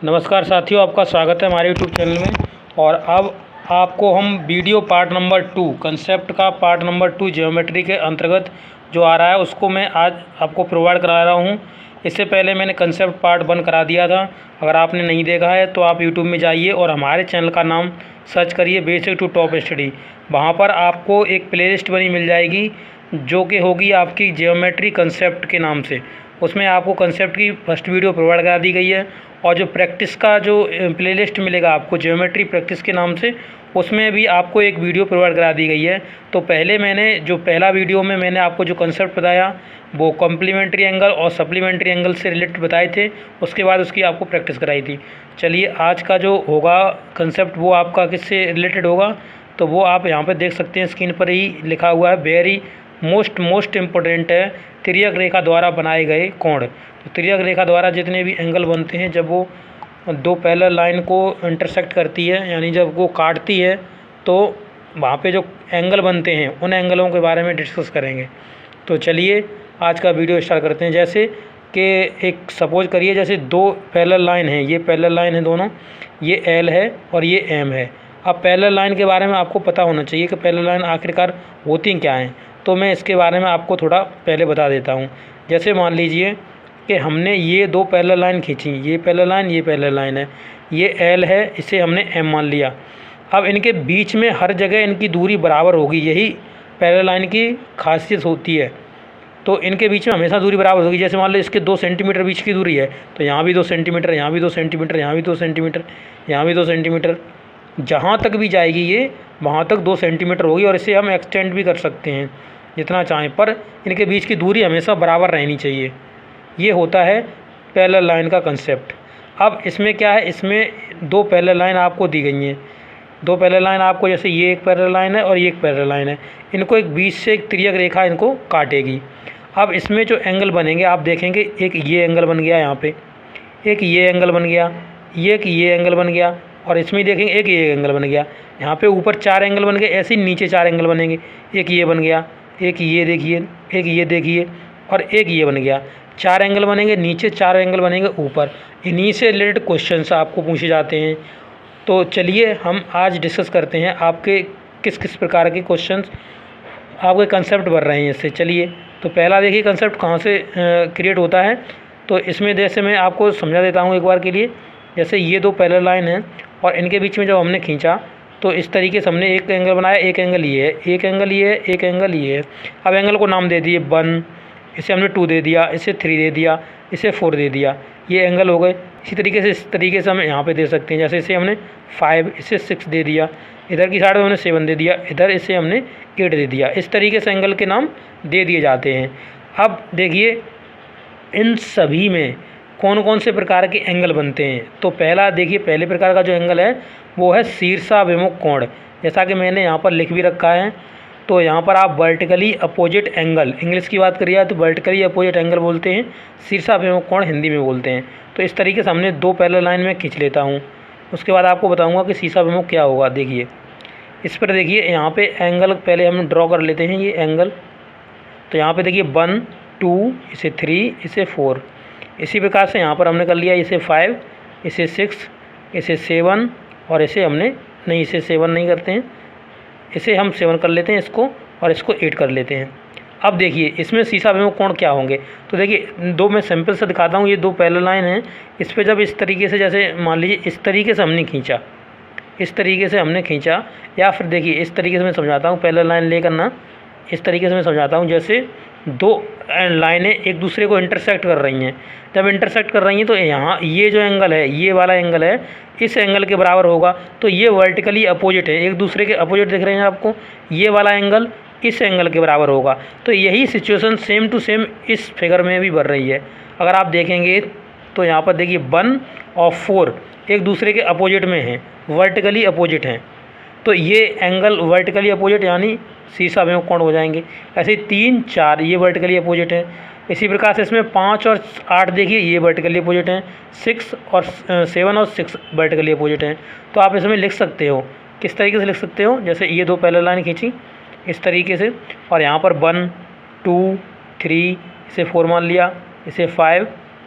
नमस्कार साथियों, आपका स्वागत है हमारे यूट्यूब चैनल में। और अब आपको हम वीडियो पार्ट नंबर 2 कंसेप्ट का पार्ट नंबर 2 ज्योमेट्री के अंतर्गत जो आ रहा है उसको मैं आज आपको प्रोवाइड करा रहा हूँ। इससे पहले मैंने कंसेप्ट पार्ट 1 करा दिया था। अगर आपने नहीं देखा है तो आप यूट्यूब में जाइए और हमारे चैनल का नाम सर्च करिए बेसिक टू टॉप स्टडी। वहाँ पर आपको एक प्लेलिस्ट बनी मिल जाएगी जो कि होगी आपकी ज्योमेट्री कंसेप्ट के नाम से। उसमें आपको कंसेप्ट की फर्स्ट वीडियो प्रोवाइड करा दी गई है और जो प्रैक्टिस का जो प्लेलिस्ट मिलेगा आपको ज्योमेट्री प्रैक्टिस के नाम से, उसमें भी आपको एक वीडियो प्रोवाइड करा दी गई है। तो पहले मैंने जो पहला वीडियो में मैंने आपको जो कंसेप्ट बताया वो कॉम्प्लीमेंट्री एंगल और सप्लीमेंट्री एंगल से रिलेटेड बताए थे। उसके बाद उसकी आपको प्रैक्टिस कराई थी। चलिए आज का जो होगा कंसेप्ट वो आपका किससे रिलेटेड होगा, तो वो आप यहाँ पर देख सकते हैं, स्क्रीन पर ही लिखा हुआ है। वेरी मोस्ट इम्पोर्टेंट है तिर्यक रेखा द्वारा बनाए गए कोण। तो तिर्यक रेखा द्वारा जितने भी एंगल बनते हैं, जब वो दो पैरेलल लाइन को इंटरसेक्ट करती है, यानी जब वो काटती है, तो वहाँ पे जो एंगल बनते हैं उन एंगलों के बारे में डिस्कस करेंगे। तो चलिए आज का वीडियो स्टार्ट करते हैं। जैसे कि एक सपोज करिए, जैसे दो पैरेलल लाइन है, ये पैरेलल लाइन है दोनों, ये एल है और ये एम है। अब पैरेलल लाइन के बारे में आपको पता होना चाहिए कि पैरेलल लाइन आखिरकार होती क्या हैं। तो मैं इसके बारे में आपको थोड़ा पहले बता देता हूँ। जैसे मान लीजिए कि हमने ये दो पैरेलल लाइन खींची, ये पैरेलल लाइन, ये पैरेलल लाइन है, ये एल है, इसे हमने एम मान लिया। अब इनके बीच में हर जगह इनकी दूरी बराबर होगी, यही पैरेलल लाइन की खासियत होती है। तो इनके बीच में हमेशा दूरी बराबर होगी। जैसे मान लो इसके 2 सेंटीमीटर बीच की दूरी है, तो यहाँ भी 2 सेंटीमीटर, यहाँ भी 2 सेंटीमीटर, यहाँ भी 2 सेंटीमीटर, यहाँ भी 2 सेंटीमीटर, जहाँ तक भी जाएगी ये वहाँ तक 2 सेंटीमीटर होगी। और इसे हम एक्सटेंड भी कर सकते हैं जितना चाहें, पर इनके बीच की दूरी हमेशा बराबर रहनी चाहिए। ये होता है पैरेलल लाइन का कंसेप्ट। अब इसमें क्या है, इसमें दो पैरेलल लाइन आपको दी गई हैं। दो पैरेलल लाइन आपको, जैसे ये एक पैरेलल लाइन है और ये एक पैरेलल लाइन है, इनको एक बीच से एक तिर्यक रेखा इनको काटेगी। अब इसमें जो एंगल बनेंगे आप देखेंगे, एक ये एंगल बन गया यहाँ पे, एक ये एंगल बन गया, एक ये एंगल बन गया, और इसमें देखेंगे एक ये एंगल बन गया। यहाँ पे ऊपर 4 एंगल बन गए, ऐसे ही नीचे 4 एंगल बनेंगे। एक ये बन गया, एक ये देखिए, एक ये देखिए, और एक ये बन गया। 4 एंगल बनेंगे नीचे, 4 एंगल बनेंगे ऊपर। इन्हीं से रिलेटेड क्वेश्चंस आपको पूछे जाते हैं। तो चलिए हम आज डिस्कस करते हैं आपके किस किस प्रकार के क्वेश्चंस आपके कंसेप्ट बन रहे हैं इससे। चलिए तो पहला देखिए कंसेप्ट कहाँ से क्रिएट होता है। तो इसमें जैसे मैं आपको समझा देता हूँ एक बार के लिए। जैसे ये दो पैरेलल लाइन हैं और इनके बीच में जब हमने खींचा तो इस तरीके से हमने एक एंगल बनाया, एक एंगल ये है, एक एंगल ये है, एक एंगल ये है। अब एंगल को नाम दे दिए 1, इसे हमने 2 दे दिया, इसे 3 दे दिया, इसे 4 दे दिया। ये एंगल हो गए। इसी तरीके से इस तरीके से हम यहाँ पे दे सकते हैं। जैसे इसे हमने 5, इसे 6 दे दिया, इधर की साइड में हमने 7 दे दिया, इधर इसे हमने 8 दे दिया। इस तरीके से एंगल के नाम दे दिए जाते हैं। अब देखिए इन सभी में कौन कौन से प्रकार के एंगल बनते हैं। तो पहला देखिए, पहले प्रकार का जो एंगल है वो है शीर्षाभिमुख कोण। जैसा कि मैंने यहाँ पर लिख भी रखा है। तो यहाँ पर आप वर्टिकली अपोजिट एंगल, इंग्लिश की बात करिए तो वर्टिकली अपोजिट एंगल बोलते हैं, शीर्षाभिमुख कोण हिंदी में बोलते हैं। तो इस तरीके से हमने दो पैरेलल लाइन में खींच लेता हूँ। उसके बाद आपको बताऊँगा कि शीर्षाभिमुख क्या होगा। देखिए इस पर, देखिए यहाँ पे एंगल पहले हम ड्रॉ कर लेते हैं, ये एंगल। तो यहाँ पे देखिए 1, 2, इसे 3, इसे 4। इसी प्रकार से यहाँ पर हमने कर लिया, इसे 5, इसे 6, इसे 7, और इसे हमने नहीं, इसे 7 नहीं करते हैं, इसे हम 7 कर लेते हैं इसको, और इसको 8 कर लेते हैं। अब देखिए इसमें शीर्षाभिमुख कोण क्या होंगे। तो देखिए दो मैं सिंपल से दिखाता हूँ। ये दो पैरेलल लाइन हैं, इस पर जब इस तरीके से, जैसे मान लीजिए इस तरीके से हमने खींचा, इस तरीके से हमने खींचा, या फिर देखिए इस तरीके से मैं समझाता हूँ, पैरेलल लाइन लेकर ना इस तरीके से मैं समझाता हूँ। जैसे दो लाइनें एक दूसरे को इंटरसेक्ट कर रही हैं। जब इंटरसेक्ट कर रही हैं तो यहाँ ये जो एंगल है, ये वाला एंगल है, इस एंगल के बराबर होगा। तो ये वर्टिकली अपोजिट है, एक दूसरे के अपोजिट दिख रहे हैं आपको। ये वाला एंगल इस एंगल के बराबर होगा। तो यही सिचुएशन सेम टू सेम इस फिगर में भी बन रही है। अगर आप देखेंगे तो यहाँ पर देखिए 1 और 4 एक दूसरे के अपोजिट में हैं, वर्टिकली अपोजिट हैं। तो ये एंगल वर्टिकली अपोजिट यानी शीर्षाभिमुख कोण हो जाएंगे। ऐसे 3, 4 ये वर्टिकली अपोजिट हैं। इसी प्रकार से इसमें 5 और 8 देखिए ये वर्टिकली अपोजिट हैं। 7 और 6 वर्टिकली अपोजिट हैं। तो आप इसमें लिख सकते हो, किस तरीके से लिख सकते हो, जैसे ये दो पैरेलल लाइन खींची इस तरीके से, और यहाँ पर 1, 2, 3, इसे 4 मान लिया, इसे 5,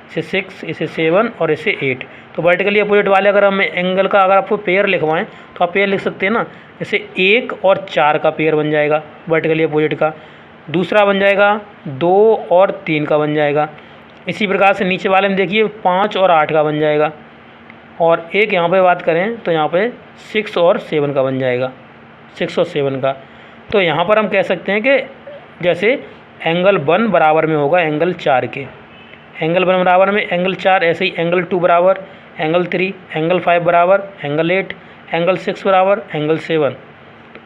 इसे 6, इसे 7 और इसे 8। तो वर्टिकली अपोजिट वाले अगर हम एंगल का अगर आपको पेयर लिखवाएं तो आप पेयर लिख सकते हैं ना, जैसे 1 और 4 का पेयर बन जाएगा वर्टिकली अपोजिट का, दूसरा बन जाएगा 2 और 3 का बन जाएगा। इसी प्रकार से नीचे वाले में देखिए 5 और 8 का बन जाएगा, और एक यहाँ पे बात करें तो यहाँ पे 6 और 7 का बन जाएगा, 6 और 7 का। तो यहाँ पर हम कह सकते हैं कि जैसे एंगल 1 बराबर में होगा एंगल 4 के, एंगल 1 बराबर में एंगल 4, ऐसे ही एंगल 2 बराबर एंगल 3, एंगल 5 बराबर एंगल 8, एंगल 6 बराबर एंगल 7।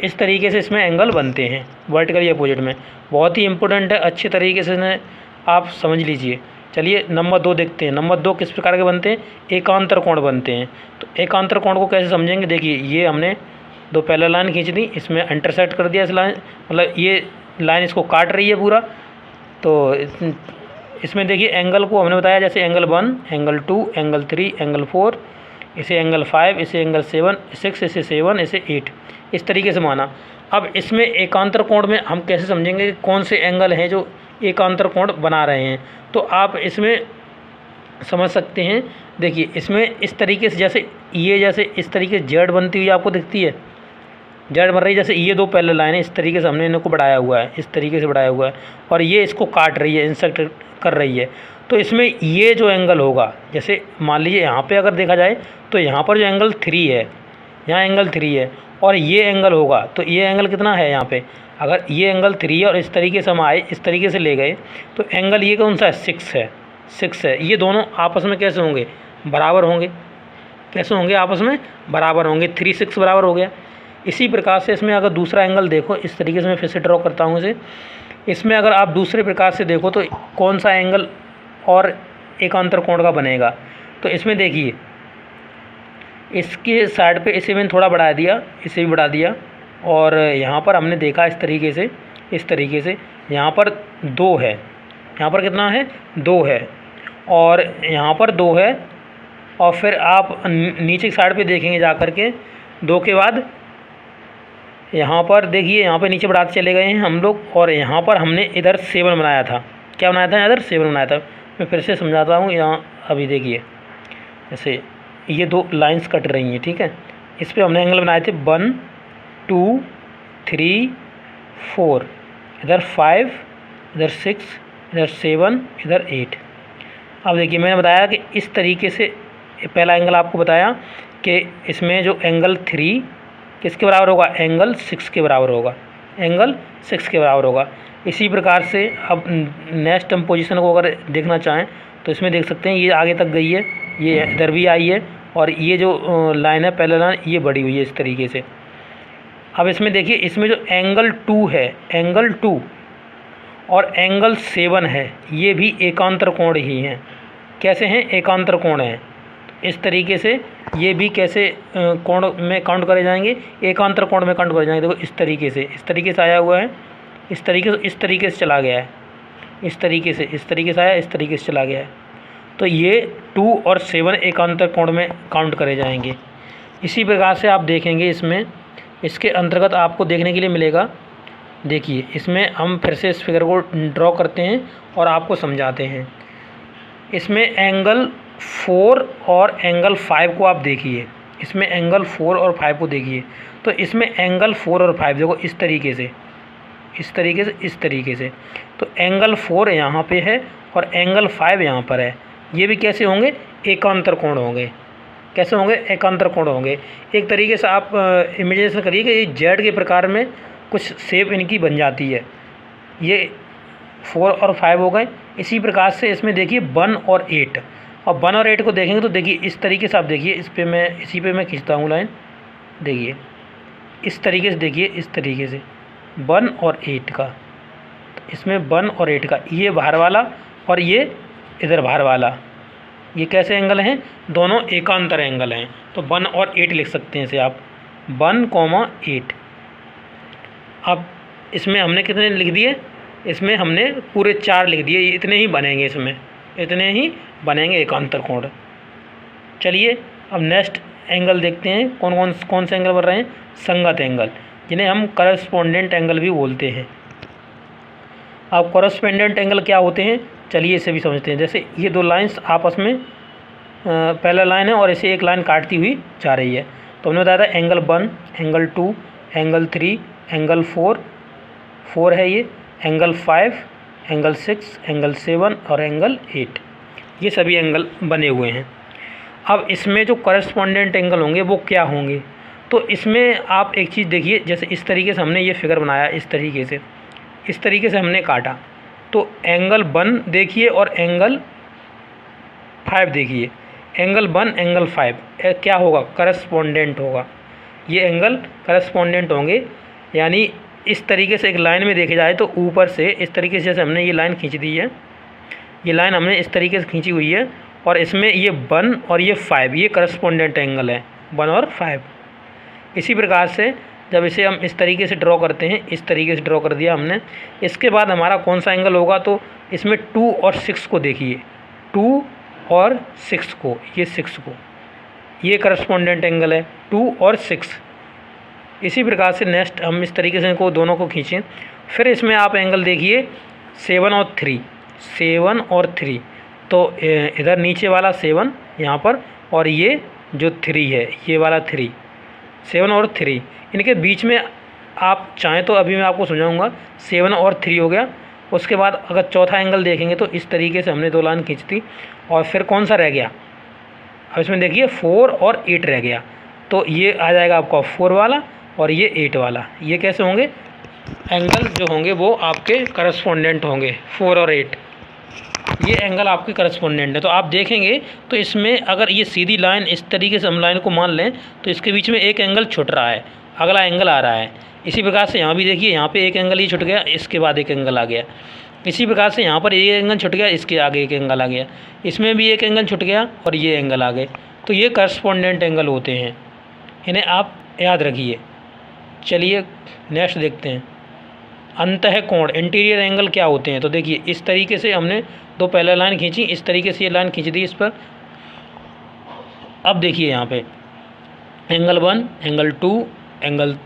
इस तरीके से इसमें एंगल बनते हैं वर्टिकली अपोजिट में। बहुत ही इंपॉर्टेंट है, अच्छे तरीके से इन्हें आप समझ लीजिए। चलिए नंबर 2 देखते हैं। नंबर 2 किस प्रकार के बनते हैं? एकांतर कोण बनते हैं। तो एकांतर कोण को कैसे समझेंगे? देखिए ये हमने 2 पैरेलल लाइन खींच दी, इसमें इंटरसेक्ट कर दिया इस लाइन, मतलब ये लाइन इसको काट रही है पूरा। तो इसमें देखिए एंगल को हमने बताया जैसे एंगल 1, एंगल 2, एंगल 3, एंगल 4, इसे एंगल 5, इसे एंगल 7, 6, इसे 7, इसे 8, इस तरीके से माना। अब इसमें एकांतर कोण में हम कैसे समझेंगे कि कौन से एंगल हैं जो एकांतर कोण बना रहे हैं? तो आप इसमें समझ सकते हैं। देखिए इसमें इस तरीके से जैसे इस तरीके से जेड बनती हुई आपको दिखती है, जेड बन रही है, जैसे ये 2 पैरेलल लाइन है, इस तरीके से हमने इनको बढ़ाया हुआ है, इस तरीके से बढ़ाया हुआ है, और ये इसको काट रही है, इंसर्ट कर रही है। तो इसमें ये जो एंगल होगा, जैसे मान लीजिए यहाँ पे अगर देखा जाए तो यहाँ पर जो एंगल 3 है, यहाँ एंगल 3 है, और ये एंगल होगा, तो ये एंगल कितना है यहाँ पे? अगर ये एंगल 3 है और इस तरीके से हम आए, इस तरीके से ले गए, तो एंगल ये कौन सा है? 6 है। ये दोनों आपस में कैसे होंगे? बराबर होंगे। कैसे होंगे? आपस में बराबर होंगे। 3, 6 बराबर हो गया। इसी प्रकार से इसमें अगर दूसरा एंगल देखो, इस तरीके से मैं फिर से ड्रॉ करता हूँ इसे। इसमें अगर आप दूसरे प्रकार से देखो तो कौन सा एंगल और एकांतर कोण का बनेगा? तो इसमें देखिए इसके साइड पे इसे मैंने थोड़ा बढ़ा दिया, इसे भी बढ़ा दिया, और यहाँ पर हमने देखा इस तरीके से यहाँ पर 2 है, यहाँ पर कितना है? 2 है, और यहाँ पर 2 है, और फिर आप नीचे की साइड पे देखेंगे जा कर के 2 के बाद यहाँ पर देखिए, यहाँ पे नीचे बढ़ाते चले गए हैं हम लोग, और यहाँ पर हमने इधर 7 बनाया था। क्या बनाया था? इधर 7 बनाया था। मैं फिर से समझाता हूँ। यहाँ अभी देखिए जैसे ये 2 लाइंस कट रही हैं, ठीक है, इस पर हमने एंगल बनाए थे 1, 2, 3, 4, इधर 5, इधर 6, इधर 7, इधर 8। अब देखिए मैंने बताया कि इस तरीके से पहला एंगल आपको बताया कि इसमें जो एंगल 3 किसके बराबर होगा? एंगल 6 के बराबर होगा, एंगल 6 के बराबर होगा। इसी प्रकार से अब नेक्स्ट हम पोजीशन को अगर देखना चाहें तो इसमें देख सकते हैं ये आगे तक गई है, ये इधर भी आई है, और ये जो लाइन है पैरेलल लाइन ये बढ़ी हुई है इस तरीके से। अब इसमें देखिए इसमें जो एंगल 2 है, एंगल 2 और एंगल 7 है, ये भी एकांतर कोण ही हैं। कैसे हैं? एकांतर कोण हैं। इस तरीके से ये भी कैसे कोण में काउंट करे जाएंगे? एकांतर कोण में काउंट करे जाएंगे। देखो इस तरीके से आया हुआ है, इस तरीके से चला गया है, इस तरीके से आया, इस तरीके से चला गया है। तो ये 2 और 7 एकांतर कोण में काउंट करे जाएंगे। इसी प्रकार से आप देखेंगे इसमें, इसके अंतर्गत आपको देखने के लिए मिलेगा। देखिए इसमें हम फिर से इस फिगर को ड्रॉ करते हैं और आपको समझाते हैं। इसमें एंगल 4 और एंगल 5 को आप देखिए, इसमें एंगल 4 और 5 को देखिए। तो इसमें एंगल 4 और 5 देखो इस तरीके से। तो एंगल 4 यहाँ पे है और एंगल 5 यहाँ पर है। ये भी कैसे होंगे? एकांतर कोण होंगे। कैसे होंगे? एकांतर कोण होंगे। एक तरीके से आप इमेजिनेशन करिए कि ये जेड के प्रकार में कुछ शेप इनकी बन जाती है। ये 4 और 5 हो गए। इसी प्रकार से इसमें देखिए 1 और 8, और 1 और 8 को देखेंगे तो देखिए इस तरीके से आप देखिए, इसी पे मैं खींचता हूँ लाइन। देखिए इस तरीके से, देखिए इस तरीके से 1 और 8 का, तो इसमें 1 और 8 का ये बाहर वाला और ये इधर बाहर वाला, ये कैसे एंगल हैं? दोनों एकांतर एंगल हैं। तो 1 और 8 लिख सकते हैं इसे आप, 1, 8। अब इसमें हमने कितने लिख दिए? इसमें हमने पूरे 4 लिख दिए। इतने ही बनेंगे, इसमें इतने ही बनेंगे एकांतर कोण। चलिए अब नेक्स्ट एंगल देखते हैं। कौन से एंगल बन रहे हैं? संगत एंगल, जिन्हें हम करस्पोंडेंट एंगल भी बोलते हैं। अब करस्पोंडेंट एंगल क्या होते हैं? चलिए इसे भी समझते हैं। जैसे ये 2 लाइंस आपस में पहला लाइन है और इसे एक लाइन काटती हुई जा रही है। तो हमने बताया था एंगल 1, एंगल 2, एंगल 3, एंगल 4 है ये, एंगल 5, एंगल 6, एंगल 7 और एंगल 8, ये सभी एंगल बने हुए हैं। अब इसमें जो करस्पॉन्डेंट एंगल होंगे वो क्या होंगे, तो इसमें आप एक चीज़ देखिए, जैसे इस तरीके से हमने ये फिगर बनाया, इस तरीके से हमने काटा, तो एंगल 1 देखिए और एंगल 5 देखिए, एंगल 1, एंगल 5 क्या होगा, करस्पॉन्डेंट होगा, ये एंगल करस्पॉन्डेंट होंगे। यानी इस तरीके से एक लाइन में देखे जाए तो ऊपर से इस तरीके से जैसे हमने ये लाइन खींच दी है, ये लाइन हमने इस तरीके से खींची हुई है और इसमें ये 1 और ये 5 ये करस्पॉन्डेंट एंगल है, 1 और 5। इसी प्रकार से जब इसे हम इस तरीके से ड्रॉ करते हैं, इस तरीके से ड्रॉ कर दिया हमने, इसके बाद हमारा कौन सा एंगल होगा, तो इसमें 2 और 6 को देखिए, 2 और 6 को, ये 6 को, ये करस्पॉन्डेंट एंगल है 2 और 6। इसी प्रकार से नेक्स्ट हम इस तरीके से इनको दोनों को खींचें, फिर इसमें आप एंगल देखिए 7 और 3, 7 और 3, तो इधर नीचे वाला 7 यहाँ पर और ये जो 3 है ये वाला 3, 7 और 3, इनके बीच में आप चाहें तो अभी मैं आपको समझाऊंगा। 7 और 3 हो गया, उसके बाद अगर चौथा एंगल देखेंगे तो इस तरीके से हमने 2 लाइन खींचती और फिर कौन सा रह गया, अब इसमें देखिए 4 और 8 रह गया, तो ये आ जाएगा आपका 4 वाला और ये 8 वाला। ये कैसे होंगे, एंगल जो होंगे वो आपके करस्पॉन्डेंट होंगे, 4 और 8, ये एंगल आपके करस्पॉन्डेंट है। तो आप देखेंगे तो इसमें अगर ये सीधी लाइन इस तरीके से हम लाइन को मान लें तो इसके बीच में एक एंगल छूट रहा है, अगला एंगल आ रहा है। इसी प्रकार से यहाँ भी देखिए, यहाँ पे एक एंगल ही छूट गया, इसके बाद एक एंगल आ गया। इसी प्रकार से यहाँ पर एक एंगल छूट गया, इसके आगे एक एंगल आ गया, इसमें भी एक एंगल छूट गया और ये एंगल आ गए। तो ये करस्पॉन्डेंट एंगल होते हैं, इन्हें आप याद रखिए। चलिए नेक्स्ट देखते हैं, अंतः कोण इंटीरियर एंगल क्या होते हैं। तो देखिए इस तरीके से हमने 2 पहले लाइन खींची, इस तरीके से ये लाइन खींच दी इस पर। अब देखिए यहाँ पे एंगल 1, एंगल 2, एंगल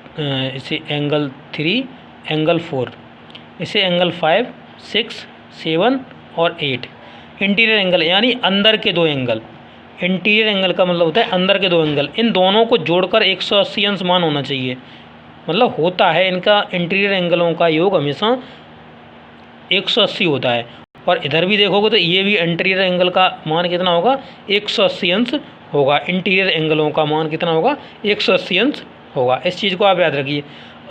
इसे एंगल 3, एंगल 4, इसे एंगल 5, 6, 7 और 8। इंटीरियर एंगल यानी अंदर के 2 एंगल, इंटीरियर एंगल का मतलब होता है अंदर के 2 एंगल, इन दोनों को जोड़कर 180 अंश मान होना चाहिए। मतलब होता है इनका इंटीरियर एंगलों का योग हमेशा 180 होता है। और इधर भी देखोगे तो ये भी इंटीरियर एंगल का मान कितना होगा, 180 अंश होगा। इंटीरियर एंगलों का मान कितना होगा, 180 अंश होगा। इस चीज़ को आप याद रखिए।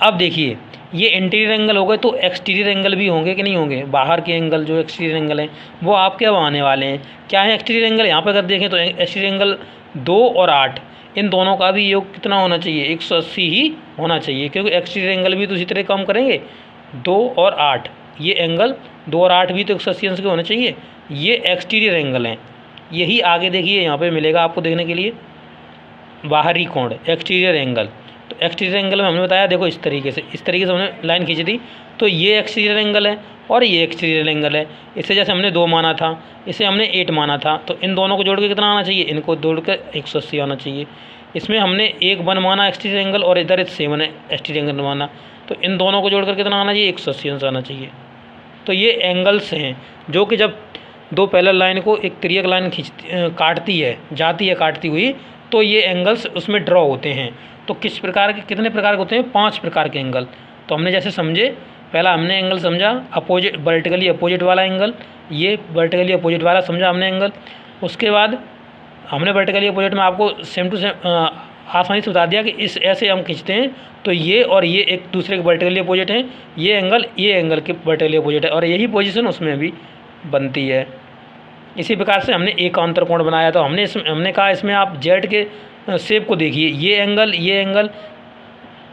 अब देखिए ये इंटीरियर एंगल हो गए तो एक्सटीरियर एंगल भी होंगे कि नहीं होंगे, बाहर के एंगल जो एक्सटीरियर एंगल हैं वो आपके अब आने वाले हैं। क्या है एक्सटीरियर एंगल, यहाँ पर अगर देखें तो एक्सटीरियर एंगल 2 और 8, इन दोनों का भी योग कितना होना चाहिए, 180 ही होना चाहिए, क्योंकि एक्सटीरियर एंगल भी तो उसी तरह कम करेंगे। 2 और 8 ये एंगल 2 और 8 भी तो 180 अंश के होने चाहिए, ये एक्सटीरियर एंगल हैं। यही आगे देखिए यहाँ पे मिलेगा आपको देखने के लिए, बाहरी कोण एक्सटीरियर एंगल। तो एक्सटीरियर एंगल में हमने बताया, देखो इस तरीके से हमने लाइन खींची थी, तो ये एक्सटीरियर एंगल है और ये एक्सटीरियर एंगल है। इसे जैसे हमने 2 माना था, इसे हमने 8 माना था, तो इन दोनों को जोड़ के कितना आना चाहिए, इनको जोड़ कर 180 आना चाहिए। इसमें हमने 1 माना एक्सटीरियर एंगल और इधर 7 एक्सटीरियर एंगल माना, तो इन दोनों को जोड़कर कितना आना चाहिए, 180 अंश आना चाहिए। तो ये एंगल्स हैं जो कि जब 2 पैरेलल लाइन को एक तिर्यक लाइन काटती है, जाती है काटती हुई, तो ये एंगल्स उसमें ड्रॉ होते हैं। तो किस प्रकार के, कितने प्रकार के होते हैं, 5 प्रकार के एंगल। तो हमने जैसे समझे, पहला हमने एंगल समझा अपोजिट, वर्टिकली अपोजिट वाला एंगल, ये वर्टिकली अपोजिट वाला समझा हमने एंगल। उसके बाद हमने वर्टिकली अपोजिट में आपको सेम टू सेम आसानी से बता दिया कि इस ऐसे हम खींचते हैं तो ये और ये एक दूसरे के वर्टिकली अपोजिट हैं, ये एंगल के वर्टिकली अपोजिट है, और यही पोजीशन उसमें भी बनती है। इसी प्रकार से हमने एकांतर कोण बनाया, तो हमने कहा इसमें आप जेड के शेप को देखिए, ये एंगल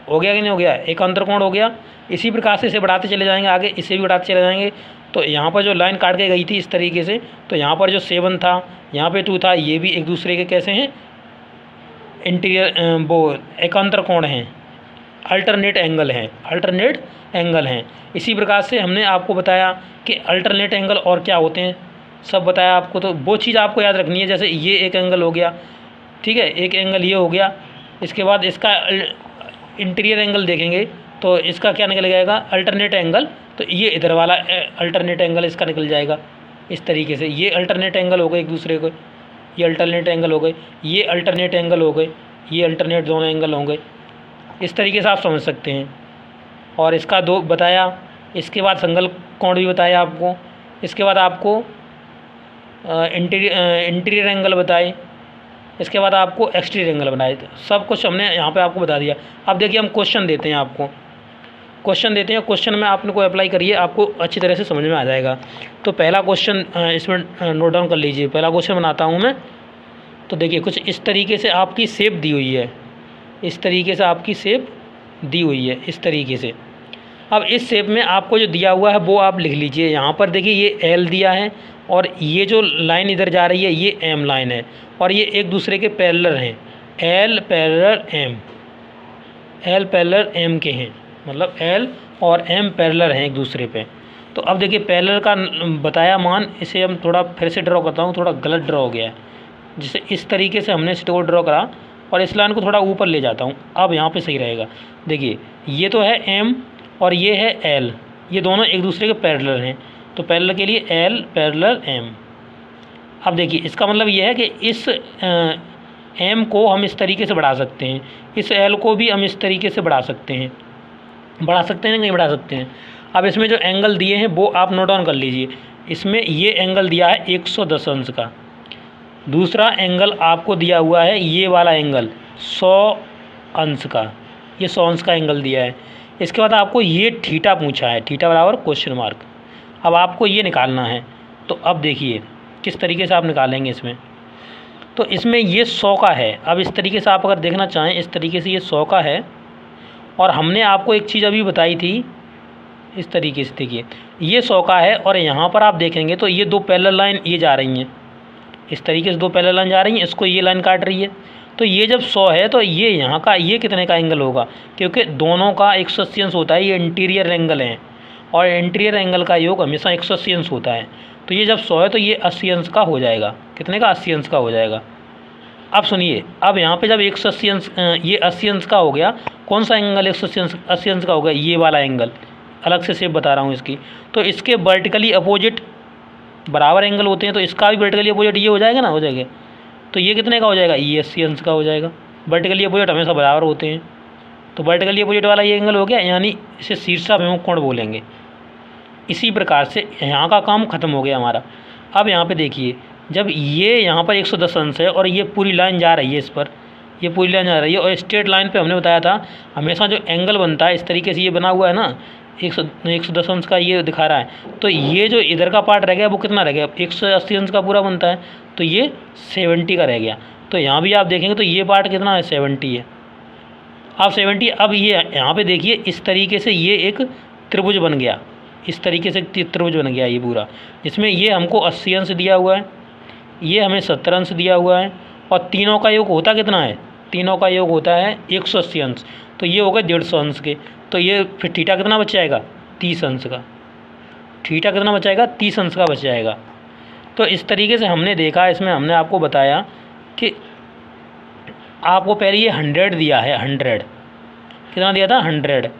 हो गया कि नहीं हो गया, एकांतर कोण हो गया। इसी प्रकार से इसे बढ़ाते चले जाएंगे आगे, इसे भी बढ़ाते चले जाएंगे। तो यहाँ पर जो लाइन काट के गई थी इस तरीके से, तो यहाँ पर जो 7 था, यहाँ पे 2 था, ये भी एक दूसरे के कैसे हैं, इंटीरियर वो एकांतर कोण हैं, अल्टरनेट एंगल हैं। इसी प्रकार से हमने आपको बताया कि अल्टरनेट एंगल और क्या होते हैं, सब बताया आपको। तो वो चीज़ आपको याद रखनी है, जैसे ये एक एंगल हो गया, ठीक है, एक एंगल ये हो गया। इसके बाद इसका इंटीरियर एंगल देखेंगे तो इसका क्या निकल जाएगा, अल्टरनेट एंगल। तो ये इधर वाला अल्टरनेट एंगल इसका निकल जाएगा इस तरीके से, ये अल्टरनेट एंगल हो गए एक दूसरे को। ये अल्टरनेट एंगल हो गए, ये अल्टरनेट एंगल हो गए, ये अल्टरनेट दोनों एंगल होंगे। इस तरीके से आप समझ सकते हैं। और इसका दो बताया, इसके बाद संगल कोण भी बताया आपको, इसके बाद आपको इंटीरियर एंगल बताए, इसके बाद आपको एक्सटीरियर एंगल बनाए। सब कुछ हमने यहाँ पे आपको बता दिया। अब देखिए हम क्वेश्चन देते हैं आपको, क्वेश्चन देते हैं, क्वेश्चन में आपने को अप्लाई करिए, आपको अच्छी तरह से समझ में आ जाएगा। तो पहला क्वेश्चन इसमें नोट डाउन कर लीजिए। पहला क्वेश्चन बनाता हूँ मैं। तो देखिए कुछ इस तरीके से आपकी शेप दी हुई है, इस तरीके से आपकी शेप दी हुई है, इस तरीके से। अब इस शेप में आपको जो दिया हुआ है वो आप लिख लीजिए। यहाँ पर देखिए ये एल दिया है और ये जो लाइन इधर जा रही है ये एम लाइन है, और ये एक दूसरे के पैरेलल हैं। L parallel M, L parallel M के हैं, मतलब एल और एम पैरेलल हैं एक दूसरे पे। तो अब देखिए पैरेलल का बताया मान, इसे हम थोड़ा फिर से ड्रॉ करता हूँ, थोड़ा गलत ड्रॉ हो गया है। जिसे इस तरीके से हमने इसको ड्रॉ करा और इस लाइन को थोड़ा ऊपर ले जाता हूँ, अब यहाँ पे सही रहेगा। देखिए ये तो है एम और ये है एल, ये दोनों एक दूसरे के पैरेलल हैं, तो पैरेलल के लिए एल पैरेलल एम। अब देखिए इसका मतलब ये है कि इस एम को हम इस तरीके से बढ़ा सकते हैं, इस एल को भी हम इस तरीके से बढ़ा सकते हैं, बढ़ा सकते हैं नहीं बढ़ा सकते हैं। अब इसमें जो एंगल दिए हैं वो आप नोट डाउन कर लीजिए। इसमें ये एंगल दिया है 110 अंश का, दूसरा एंगल आपको दिया हुआ है ये वाला एंगल 100 अंश का, ये 100 अंश का एंगल दिया है। इसके बाद आपको ये थीटा पूछा है, थीटा बराबर क्वेश्चन मार्क। अब आपको ये निकालना है, तो अब देखिए किस तरीके से आप निकालेंगे इसमें। तो इसमें ये 100 का है। अब इस तरीके से आप अगर देखना चाहें, इस तरीके से ये 100 का है, और हमने आपको एक चीज़ अभी बताई थी, इस तरीके से देखिए ये 100 का है, और यहाँ पर आप देखेंगे तो ये दो पैरेलल लाइन ये जा रही हैं, इस तरीके से दो पैरेलल लाइन जा रही हैं, इसको ये लाइन काट रही है। तो ये जब 100 है तो ये यहाँ का ये कितने का एंगल होगा, क्योंकि दोनों का 180 अंश होता है, ये इंटीरियर एंगल हैं और इंटीरियर एंगल का योग हमेशा 180 अंश होता है। तो ये जब 100 है तो ये 80 अंश का हो जाएगा, कितने का 80 अंश का हो जाएगा। अब सुनिए, अब यहाँ पे जब 180 अंश ये 80 अंश का हो गया, कौन सा एंगल 80 अंश का हो गया, ये वाला एंगल, अलग से शेप बता रहा हूँ इसकी। तो इसके वर्टिकली अपोजिट बराबर एंगल होते हैं, तो इसका भी वर्टिकली अपोजिट ये हो जाएगा ना, हो जाएगा। तो ये कितने का हो जाएगा, ये 80 अंश का हो जाएगा। वर्टिकली अपोजिट हमेशा बराबर होते हैं, तो वर्टिकली अपोजिट वाला ये एंगल हो गया, यानी इसे शीर्षाभिमुख कोण बोलेंगे। इसी प्रकार से यहाँ का काम खत्म हो गया हमारा। अब यहाँ पे देखिए, जब ये यहाँ पर 110 अंश है और ये पूरी लाइन जा रही है, इस पर ये पूरी लाइन जा रही है, और स्ट्रेट लाइन पे हमने बताया था हमेशा जो एंगल बनता है इस तरीके से ये बना हुआ है ना, 110 अंश का ये दिखा रहा है। तो ये जो इधर का पार्ट रह गया वो कितना रह गया, 180 अंश का पूरा बनता है, तो ये 70 का रह गया। तो यहाँ भी आप देखेंगे तो ये पार्ट कितना है, 70 है। अब 70, अब ये यहाँ पे देखिए इस तरीके से ये एक त्रिभुज बन गया, इस तरीके से त्रिभुज बन गया ये पूरा, जिसमें ये हमको 80 अंश दिया हुआ है, ये हमें 70 अंश दिया हुआ है, और तीनों का योग होता कितना है, तीनों का योग होता है 180 अंश। तो ये हो गए 150 अंश के। तो ये फिर थीटा कितना बच जाएगा, 30 अंश का। थीटा कितना बच जाएगा, 30 अंश का बच जाएगा। तो इस तरीके से हमने देखा, इसमें हमने आपको बताया कि आपको पहले ये 100 दिया है, 100 कितना दिया था, 100।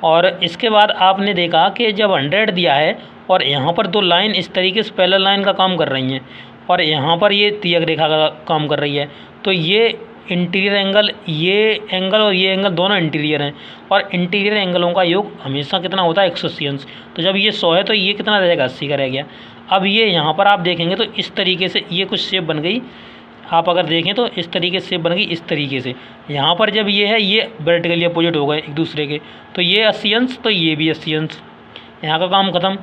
और इसके बाद आपने देखा कि जब 100 दिया है और यहाँ पर दो लाइन इस तरीके से पैरेलल लाइन का काम कर रही हैं, और यहाँ पर ये तिर्यक रेखा का काम कर रही है, तो ये इंटीरियर एंगल, ये एंगल और ये एंगल दोनों इंटीरियर हैं, और इंटीरियर एंगलों का योग हमेशा कितना होता है, 180 अंश। तो जब ये 100 है तो ये कितना रह जाएगा, 80 का रह गया। अब ये यहाँ पर आप देखेंगे तो इस तरीके से ये कुछ शेप बन गई, आप अगर देखें तो इस तरीके से शेप बन गई, इस तरीके से। यहाँ पर जब ये है, ये वर्टिकली अपोजिट हो गए एक दूसरे के, तो ये 80 अंश, तो ये भी 80 अंश, यहाँ का काम खत्म।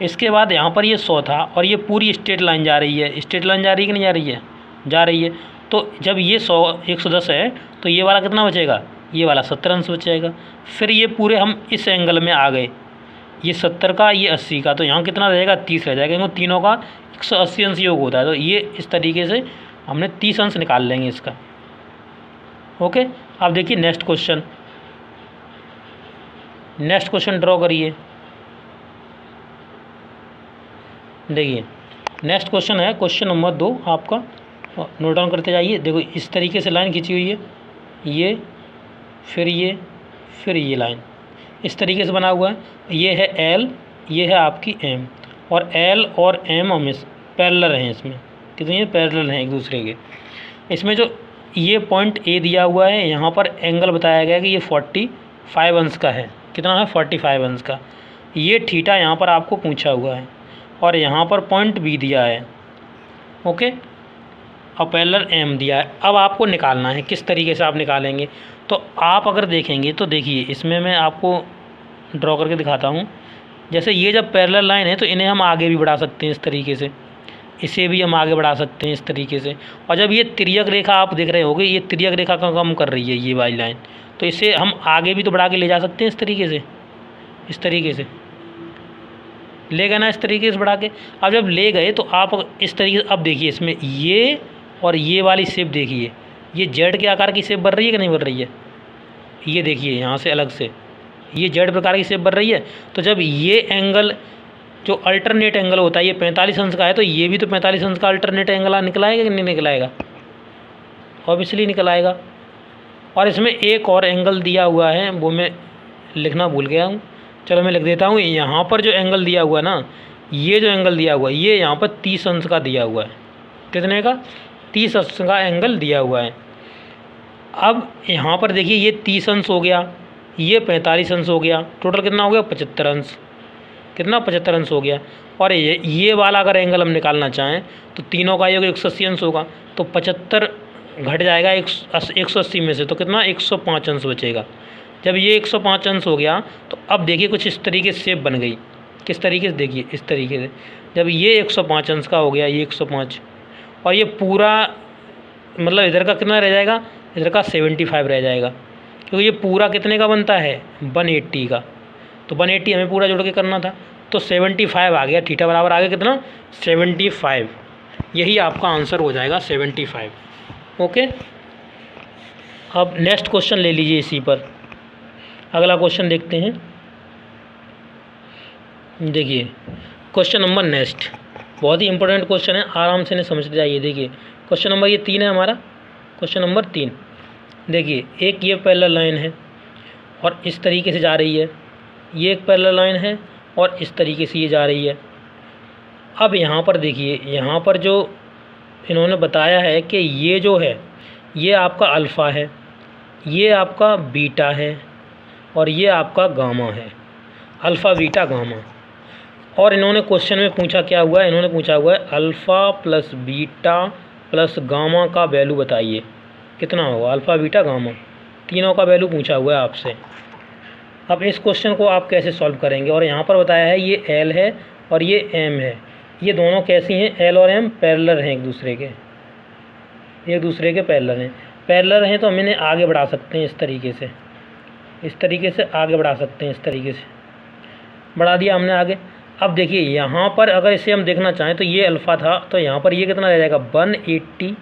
इसके बाद यहाँ पर ये 100 था और ये पूरी स्ट्रेट लाइन जा रही है, स्ट्रेट लाइन जा रही है कि नहीं जा रही है, जा रही है। तो जब ये 110 है तो ये वाला कितना बचेगा, ये वाला 70 अंश बचेगा। फिर ये पूरे हम इस एंगल में आ गए, ये 70 का, ये 80 का, तो यहाँ कितना रहेगा, 30 रह जाएगा, क्योंकि तीनों का 180 अंश योग होता है। तो ये इस तरीके से हमने 30 अंश निकाल लेंगे इसका। ओके, अब देखिए next question, next question draw करिए। देखिए नेक्स्ट क्वेश्चन है क्वेश्चन नंबर 2 आपका, नोट डाउन करते जाइए। देखो इस तरीके से लाइन खींची हुई है, ये फिर ये लाइन इस तरीके से बना हुआ है। ये है L, ये है आपकी M, और L और M हमेशा पैरेलल हैं इसमें, कितनी है, पैरेलल हैं एक दूसरे के। इसमें जो ये पॉइंट ए दिया हुआ है, यहाँ पर एंगल बताया गया है कि ये 45 अंश का है। कितना है, 45 अंश का। ये थीटा यहाँ पर आपको पूछा हुआ है और यहाँ पर पॉइंट बी दिया है, ओके, और पैरेलल एम दिया है। अब आपको निकालना है, किस तरीके से आप निकालेंगे। तो आप अगर देखेंगे तो देखिए, इसमें मैं आपको ड्रॉ करके दिखाता हूँ। जैसे ये जब पैरेलल लाइन है तो इन्हें हम आगे भी बढ़ा सकते हैं इस तरीके से, इसे भी हम आगे बढ़ा सकते हैं इस तरीके से। और जब ये तिर्यक रेखा आप देख रहे होंगे, ये तिर्यक रेखा का कम कर रही है ये वाली लाइन, तो इसे हम आगे भी तो बढ़ा के ले जा सकते हैं इस तरीके से, इस तरीके से ले गए ना, इस तरीके से बढ़ा के। अब जब ले गए तो आप इस तरीके से, अब देखिए इसमें ये और ये वाली शेप देखिए, ये जेड के आकार की शेप बन रही है कि नहीं बन रही है। ये देखिए यहाँ से अलग से ये जेड प्रकार की शेप बन रही है। तो जब ये एंगल जो अल्टरनेट एंगल होता है ये 45 अंश का है, तो ये भी तो 45 अंश का अल्टरनेट एंगल निकल आएगा कि नहीं निकल आएगा, ऑब्वियसली निकल आएगा। और इसमें एक और एंगल दिया हुआ है, वो मैं लिखना भूल गया हूँ, चलो मैं लिख देता हूँ। यहाँ पर जो एंगल दिया हुआ है ना, ये जो एंगल दिया हुआ है ये यहाँ पर 30 अंश का दिया हुआ है। कितने का, 30 अंश का एंगल दिया हुआ है। अब यहाँ पर देखिए ये 30 अंश हो गया, ये 45 अंश हो गया, टोटल कितना हो गया, 75 अंश। कितना, 75 अंश हो गया। और ये वाला अगर एंगल हम निकालना चाहें तो तीनों का योग 180 अंश होगा, तो 75 घट जाएगा 180 में से, तो कितना, 105 अंश बचेगा। जब ये 105 अंश हो गया तो अब देखिए कुछ इस तरीके से शेप बन गई। किस तरीके से, देखिए इस तरीके से। जब ये 105 अंश का हो गया, ये 105, और ये पूरा मतलब इधर का कितना रह जाएगा, इधर का 75 रह जाएगा, क्योंकि ये पूरा कितने का बनता है, 180 का। तो 180 हमें पूरा जोड़ के करना था, तो 75 आ गया। थीटा बराबर आ गया कितना, 75। यही आपका आंसर हो जाएगा, 75। ओके, अब नेक्स्ट क्वेश्चन ले लीजिए इसी पर। अगला क्वेश्चन देखते हैं। देखिए क्वेश्चन नंबर नेक्स्ट, बहुत ही इंपॉर्टेंट क्वेश्चन है, आराम से नहीं समझते जाइए। देखिए क्वेश्चन नंबर ये 3 है हमारा, क्वेश्चन नंबर 3। देखिए एक ये पैरेलल लाइन है और इस तरीके से जा रही है, ये एक पैरेलल लाइन है और इस तरीके से ये जा रही है। अब यहाँ पर देखिए, यहाँ पर जो इन्होंने बताया है कि ये जो है ये आपका अल्फ़ा है, ये आपका बीटा है और ये आपका गामा है, अल्फ़ा बीटा गामा। और इन्होंने क्वेश्चन में पूछा क्या हुआ है, इन्होंने पूछा हुआ है alpha plus beta plus gamma का वैल्यू बताइए कितना होगा, अल्फ़ा बीटा गामा तीनों का वैल्यू पूछा हुआ है आपसे। अब इस क्वेश्चन को आप कैसे सॉल्व करेंगे, और यहाँ पर बताया है ये एल है और ये एम है, ये दोनों कैसी हैं, एल और एम पैरेलल हैं एक दूसरे के, एक दूसरे के पैरेलल हैं। पैरेलल हैं तो हम इन्हें आगे बढ़ा सकते हैं इस तरीके से, इस तरीके से आगे बढ़ा सकते हैं, इस तरीके से बढ़ा दिया हमने आगे। अब देखिए यहाँ पर अगर इसे हम देखना चाहें तो ये अल्फ़ा था, तो यहाँ पर ये कितना रह जाएगा, 180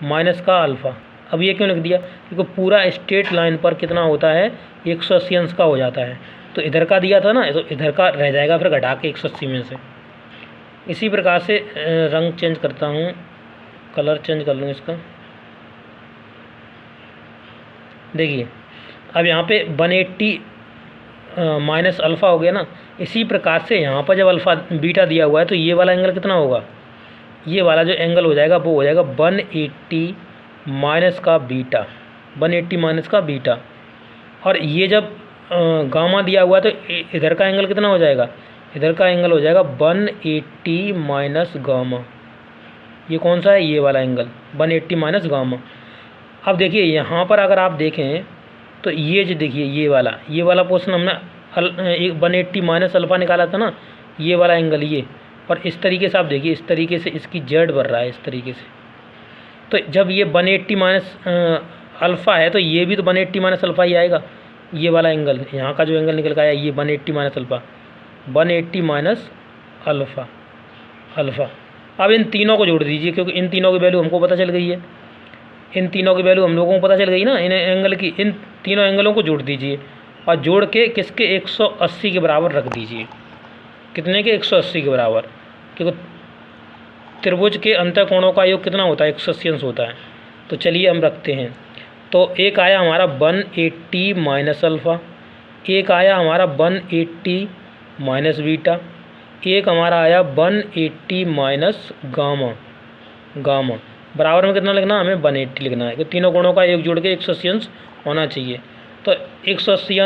माइनस का अल्फ़ा। अब ये क्यों लिख दिया, क्योंकि पूरा स्ट्रेट लाइन पर कितना होता है, 180 अंश का हो जाता है। तो इधर का दिया था ना, तो इधर का रह जाएगा फिर घटा के 180 में से। इसी प्रकार से रंग चेंज करता हूँ, कलर चेंज कर लूँ इसका। देखिए अब यहाँ पे 180 माइनस अल्फ़ा हो गया ना। इसी प्रकार से यहाँ पर जब अल्फ़ा बीटा दिया हुआ है तो ये वाला एंगल कितना होगा, ये वाला जो एंगल हो जाएगा वो हो जाएगा 180 माइनस का बीटा, 180 माइनस का बीटा। और ये जब गामा दिया हुआ है तो इधर का एंगल कितना हो जाएगा, इधर का एंगल हो जाएगा 180 माइनस गामा। ये कौन सा है, ये वाला एंगल 180 माइनस गामा। अब देखिए यहाँ पर अगर आप देखें तो ये जो देखिए ये वाला पोर्शन हमने 180 माइनस अल्फ़ा निकाला था ना, ये वाला एंगल ये, और इस तरीके से आप देखिए इस तरीके से इसकी जेड बढ़ रहा है इस तरीके से। तो जब ये 180 माइनस अल्फ़ा है तो ये भी तो 180 माइनस अल्फ़ा ही आएगा। ये वाला एंगल, यहाँ का जो एंगल निकल के आया ये 180 माइनस अल्फ़ा, 180 माइनस अल्फ़ा। अब इन तीनों को जोड़ दीजिए, क्योंकि इन तीनों की वैल्यू हमको पता चल गई है, इन तीनों की वैल्यू हम लोगों को पता चल गई ना, इन एंगल की, इन तीनों एंगलों को जोड़ दीजिए और जोड़ के किसके 180 के बराबर रख दीजिए। कितने के, 180 के बराबर, क्योंकि त्रिभुज के अंतःकोणों का योग कितना होता है, 180 अंश होता है। तो चलिए हम रखते हैं। तो एक आया हमारा 180 माइनस अल्फ़ा, एक आया हमारा 180 माइनस बीटा, एक हमारा आया 180 माइनस गामा। गामा। बराबर में कितना लिखना है हमें 180 लिखना है कि तीनों कोणों का योग जोड़ के 180 अंश होना चाहिए। तो 180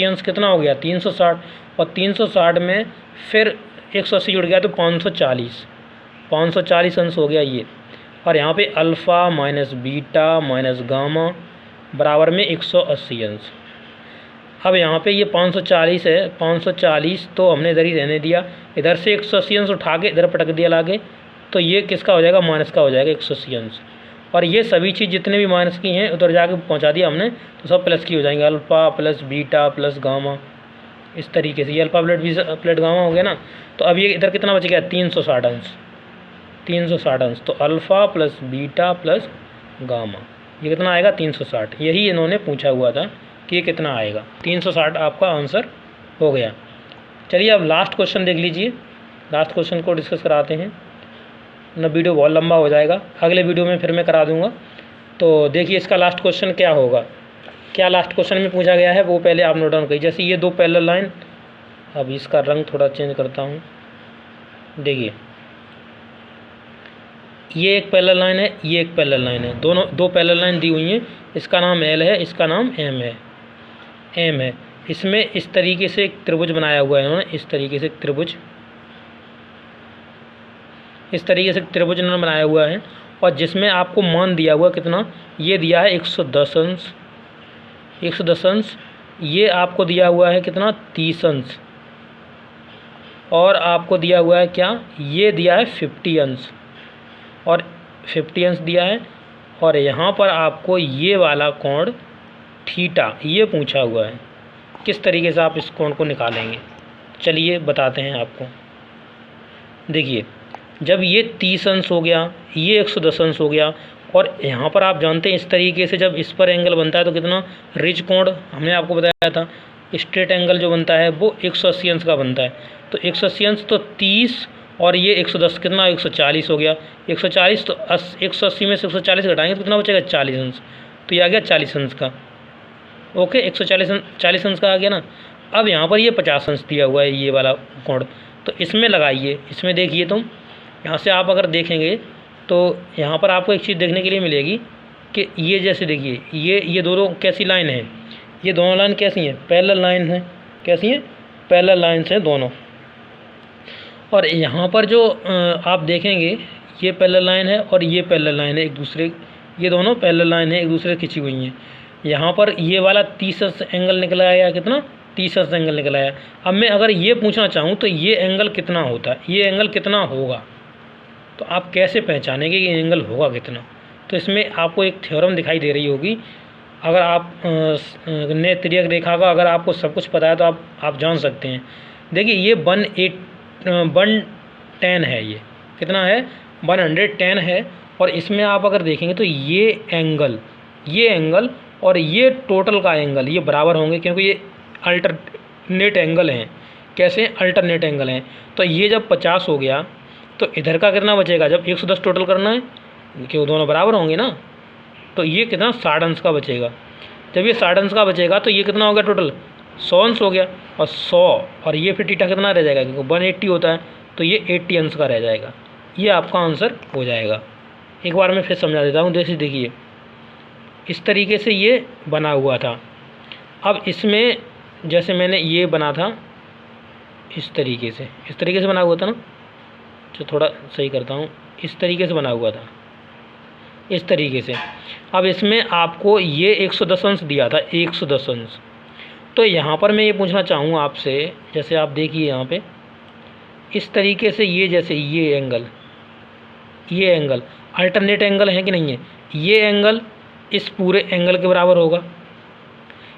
अंश कितना हो गया 360, और 360 में फिर 180 जुड़ गया तो 540 अंश हो गया ये। और यहाँ पे alpha minus beta minus gamma बराबर में 180 अंश। अब यहाँ पे ये 540 है, 540 तो हमने इधर ही रहने दिया, इधर से 180 अंश उठा के इधर पटक दिया लाके, तो ये किसका हो जाएगा माइनस का हो जाएगा 180 अंश। और ये सभी चीज़ जितने भी माइनस की हैं उधर जाके पहुँचा दिया हमने, तो सब प्लस की हो जाएंगे, alpha plus beta plus gamma, इस तरीके से ये अल्फ़ा प्लस गामा हो गया ना। तो अब ये इधर कितना बच गया 360 अंश, 360 अंश। तो alpha plus beta plus gamma ये कितना आएगा 360। यही इन्होंने पूछा हुआ था कि ये कितना आएगा, 360 आपका आंसर हो गया। चलिए अब लास्ट क्वेश्चन देख लीजिए, लास्ट क्वेश्चन को डिस्कस कराते हैं ना, वीडियो बहुत लंबा हो जाएगा, अगले वीडियो में फिर मैं करा दूंगा। तो देखिए इसका लास्ट क्वेश्चन क्या होगा, क्या लास्ट क्वेश्चन में पूछा गया है वो पहले आप नोट डाउन करिए। जैसे ये दो पैरेलल लाइन, अब इसका रंग थोड़ा चेंज करता हूँ, देखिए ये एक पैरेलल लाइन है, ये एक पैरेलल लाइन है, दोनों दो पैरेलल लाइन दी हुई हैं, इसका नाम एल है, इसका नाम एम है। इसमें इस तरीके से एक त्रिभुज बनाया हुआ है इन्होंने, इस तरीके से त्रिभुज, इस तरीके से त्रिभुज इन्होंने बनाया हुआ है, और जिसमें आपको मान दिया हुआ कितना, ये दिया है 110 अंश, 110 अंश, ये आपको दिया हुआ है कितना 30 अंश, और आपको दिया हुआ है क्या, ये दिया है 50 अंश, और 50 अंश दिया है, और यहाँ पर आपको ये वाला कोण थीटा ये पूछा हुआ है। किस तरीके से आप इस कोण को निकालेंगे, चलिए बताते हैं आपको। देखिए जब ये 30 अंश हो गया, ये 110 अंश हो गया, और यहाँ पर आप जानते हैं इस तरीके से जब इस पर एंगल बनता है तो कितना रिज कोण, हमने आपको बताया था स्ट्रेट एंगल जो बनता है वो 180 अंश का बनता है। तो 180 अंश तो 30 और ये 110 कितना 140 हो गया, 140 तो 180 में से 140 घटाएंगे तो कितना बचेगा 40 अंश, तो ये आ गया 40 अंश का। ओके 140 अंश का आ गया ना। अब यहाँ पर ये 50 अंश दिया हुआ है ये वाला कोण, तो इसमें लगाइए, इसमें देखिए तुम यहाँ से आप अगर देखेंगे तो यहाँ पर आपको एक चीज़ देखने के लिए मिलेगी कि ये जैसे देखिए ये दोनों कैसी लाइन है, ये दोनों लाइन कैसी हैं पैरेलल लाइन है, कैसी हैं पैरेलल लाइन्स हैं दोनों। और यहाँ पर जो आप देखेंगे ये पैरेलल लाइन है और ये पैरेलल लाइन है एक दूसरे, ये दोनों पैरेलल लाइन है एक दूसरे खिंची हुई हैं। यहाँ पर ये वाला 30 अंश एंगल निकला है, या कितना 30 अंश एंगल निकला है। अब मैं अगर ये पूछना चाहूँ तो ये एंगल कितना होता है, ये एंगल कितना होगा, तो आप कैसे पहचानेंगे कि एंगल होगा कितना। तो इसमें आपको एक थ्योरम दिखाई दे रही होगी, अगर आप ने तिर्यक रेखा का अगर आपको सब कुछ पता है तो आप जान सकते हैं। देखिए ये 110 है, ये कितना है 110 है, और इसमें आप अगर देखेंगे तो ये एंगल और ये टोटल का एंगल ये बराबर होंगे, क्योंकि ये अल्टरनेट एंगल हैं। कैसे अल्टरनेट एंगल हैं, तो ये जब 50 हो गया तो इधर का कितना बचेगा, जब 110 टोटल करना है क्योंकि वो दोनों बराबर होंगे ना, तो ये कितना 60 अंश का बचेगा। जब ये 60 अंश का बचेगा तो ये कितना हो गया टोटल 100 अंश हो गया, और 100 और ये फिर थीटा कितना रह जाएगा, क्योंकि 180 होता है तो ये 80 अंश का रह जाएगा। ये आपका आंसर हो जाएगा। एक बार मैं फिर समझा देता हूँ, जैसे देखिए इस तरीके से ये बना हुआ था। अब इसमें जैसे मैंने ये बना था इस तरीके से बना हुआ था ना, जो थोड़ा सही करता हूँ, इस तरीके से बना हुआ था इस तरीके से। अब इसमें आपको ये 110 अंश दिया था, 110 अंश। तो यहाँ पर मैं ये पूछना चाहूँ आपसे, जैसे आप देखिए यहाँ पे इस तरीके से ये जैसे ये एंगल अल्टरनेट एंगल है कि नहीं है, ये एंगल इस पूरे एंगल के बराबर होगा।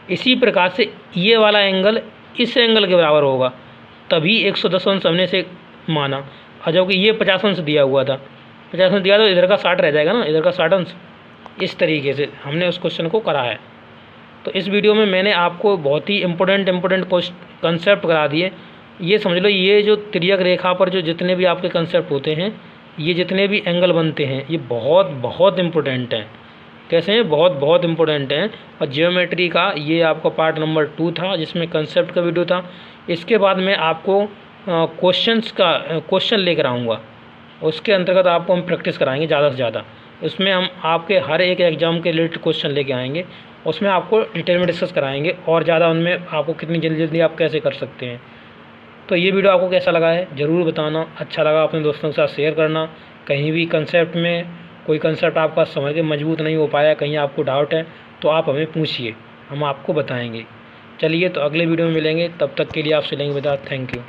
इसी प्रकार से ये वाला एंगल इस एंगल के बराबर होगा, तभी 110 अंश हमने से माना। और जबकि ये 50 अंश दिया हुआ था, 50 अंश दिया तो इधर का 60 रह जाएगा ना, इधर का 60 अंश। इस तरीके से हमने उस क्वेश्चन को करा है। तो इस वीडियो में मैंने आपको बहुत ही इम्पोर्टेंट कंसेप्ट करा दिए। ये समझ लो, ये जो तिर्यक रेखा पर जो जितने भी आपके कंसेप्ट होते हैं, ये जितने भी एंगल बनते हैं, ये बहुत बहुत इम्पोर्टेंट हैं। कैसे हैं, बहुत बहुत इम्पोर्टेंट हैं। और जियोमेट्री का ये आपका पार्ट नंबर 2 था, जिसमें कंसेप्ट का वीडियो था। इसके बाद मैं आपको क्वेश्चन लेकर आऊँगा। उसके अंतर्गत आपको हम प्रैक्टिस कराएंगे ज़्यादा से ज़्यादा। उसमें हम आपके हर एक एग्ज़ाम के रिलेटेड क्वेश्चन लेके आएंगे, उसमें आपको डिटेल में डिस्कस कराएंगे और ज़्यादा उनमें आपको कितनी जल्दी जल्दी आप कैसे कर सकते हैं। तो ये वीडियो आपको कैसा लगा है ज़रूर बताना। अच्छा लगा अपने दोस्तों के साथ शेयर करना। कहीं भी कंसेप्ट में कोई कंसेप्ट आपका समझ के मजबूत नहीं हो पाया, कहीं आपको डाउट है तो आप हमें पूछिए, हम आपको बताएंगे। चलिए तो अगले वीडियो में मिलेंगे, तब तक के लिए आपसे लेंगे विदा। Thank you.